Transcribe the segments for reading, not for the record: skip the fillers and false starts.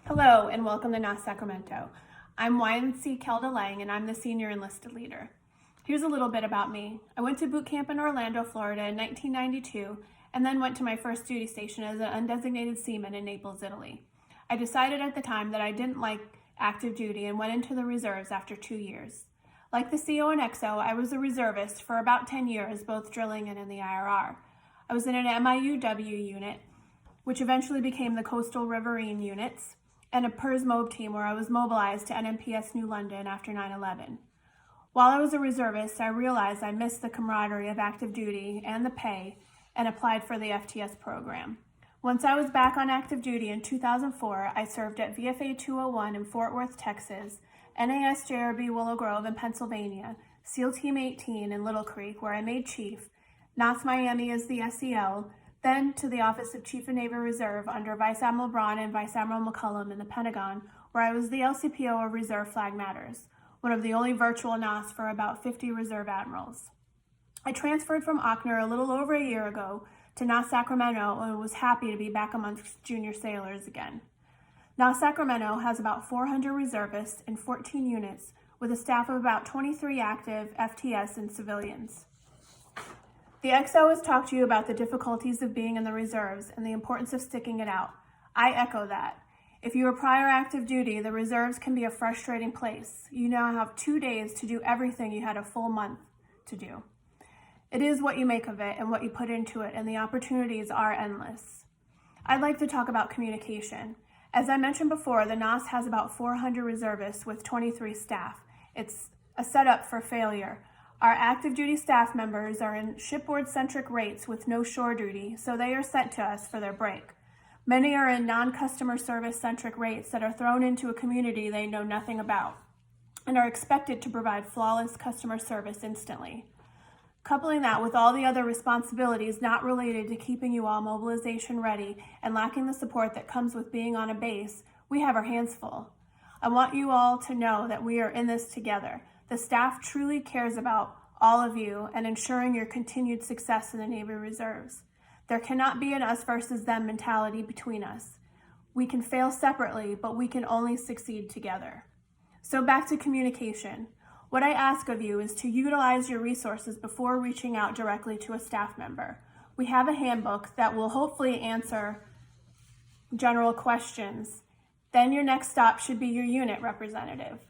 Hello and welcome to NAS Sacramento. I'm YNC Kelda Lang and I'm the Senior Enlisted Leader. Here's a little bit about me. I went to boot camp in Orlando, Florida in 1992 and then went to my first duty station as an undesignated seaman in Naples, Italy. I decided at the time that I didn't like active duty and went into the reserves after 2 years. Like the CO and XO, I was a reservist for about 10 years, both drilling and in the IRR. I was in an MIUW unit, which eventually became the Coastal Riverine units, and a PERS MOB team where I was mobilized to NMPS New London after 9/11. While I was a reservist, I realized I missed the camaraderie of active duty and the pay and applied for the FTS program. Once I was back on active duty in 2004, I served at VFA 201 in Fort Worth, Texas, NAS JRB Willow Grove in Pennsylvania, SEAL Team 18 in Little Creek, where I made chief, NAS Miami as the SEL, then to the Office of Chief of Naval Reserve under Vice Admiral Braun and Vice Admiral McCullum in the Pentagon, where I was the LCPO of Reserve Flag Matters, one of the only virtual NAS for about 50 reserve admirals. I transferred from Ochner a little over a year ago to NAS Sacramento and was happy to be back amongst junior sailors again. NAS Sacramento has about 400 reservists and 14 units with a staff of about 23 active FTS and civilians. The XO has talked to you about the difficulties of being in the reserves and the importance of sticking it out. I echo that. If you were prior active duty, the reserves can be a frustrating place. You now have 2 days to do everything you had a full month to do. It is what you make of it and what you put into it, and the opportunities are endless. I'd like to talk about communication. As I mentioned before, the NAS has about 400 reservists with 23 staff. It's a setup for failure. Our active duty staff members are in shipboard-centric rates with no shore duty, so they are sent to us for their break. Many are in non-customer service-centric rates that are thrown into a community they know nothing about and are expected to provide flawless customer service instantly. Coupling that with all the other responsibilities not related to keeping you all mobilization ready and lacking the support that comes with being on a base, we have our hands full. I want you all to know that we are in this together. The staff truly cares about all of you and ensuring your continued success in the Navy Reserves. There cannot be an us versus them mentality between us. We can fail separately, but we can only succeed together. So back to communication. What I ask of you is to utilize your resources before reaching out directly to a staff member. We have a handbook that will hopefully answer general questions. Then your next stop should be your unit representative.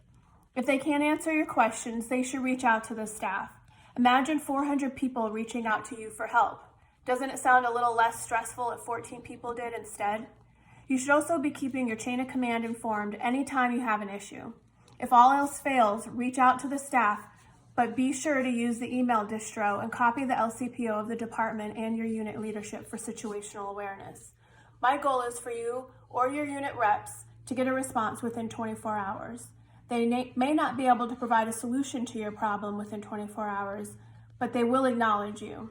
If they can't answer your questions, they should reach out to the staff. Imagine 400 people reaching out to you for help. Doesn't it sound a little less stressful if 14 people did instead? You should also be keeping your chain of command informed anytime you have an issue. If all else fails, reach out to the staff, but be sure to use the email distro and copy the LCPO of the department and your unit leadership for situational awareness. My goal is for you or your unit reps to get a response within 24 hours. They may not be able to provide a solution to your problem within 24 hours, but they will acknowledge you.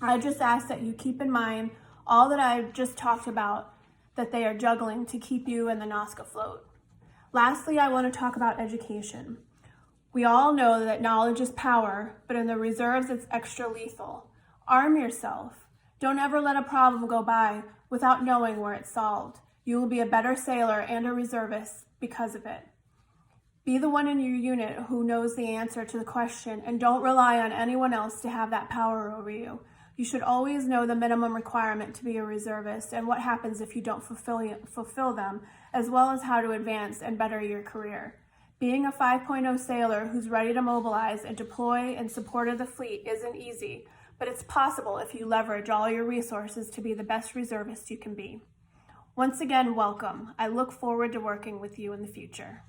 I just ask that you keep in mind all that I've just talked about that they are juggling to keep you and the NOSC afloat. Lastly, I want to talk about education. We all know that knowledge is power, but in the reserves, it's extra lethal. Arm yourself. Don't ever let a problem go by without knowing where it's solved. You will be a better sailor and a reservist because of it. Be the one in your unit who knows the answer to the question and don't rely on anyone else to have that power over you. You should always know the minimum requirement to be a reservist and what happens if you don't fulfill them, as well as how to advance and better your career. Being a 5.0 sailor who's ready to mobilize and deploy in support of the fleet isn't easy, but it's possible if you leverage all your resources to be the best reservist you can be. Once again, welcome. I look forward to working with you in the future.